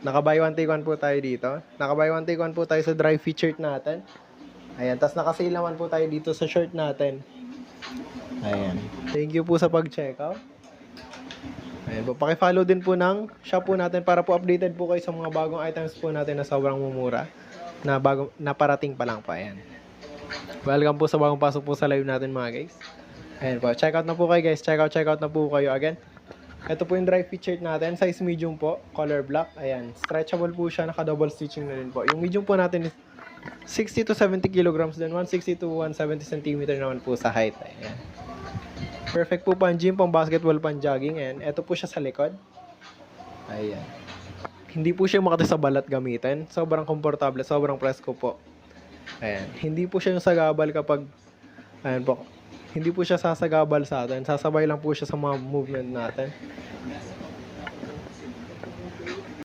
Naka-buy one take one po tayo dito. Naka-buy one take one po tayo sa dry fit shirt natin. Ayan, tas naka-sale naman po tayo dito sa shirt natin. Ayan. Thank you po sa pag-checkout. Ayan po, paki-follow din po ng shop po natin para po updated po kayo sa mga bagong items po natin na sobrang mumura. Na parating pa lang po, ayan. Welcome po sa bagong pasok po sa live natin mga guys. Ayan po, check out na po kayo guys. Check out na po kayo again. Ito po yung dry fit shirt natin, size medium po, color black. Ayan, stretchable po siya, naka-double stitching na rin po. Yung medium po natin is 60 to 70 kilograms din, 160 to 170 cm naman po sa height. Ayan. Perfect po pang gym, pang basketball, pang jogging. Ayan, ito po siya sa likod. Ayan. Hindi po siya makati sa balat gamitin. Sobrang komportable, sobrang presko po. Ayan. Hindi po siya yung sagabal kapag, ayan po, hindi po siya sasagabal sa atin. Sasabay lang po siya sa mga movement natin.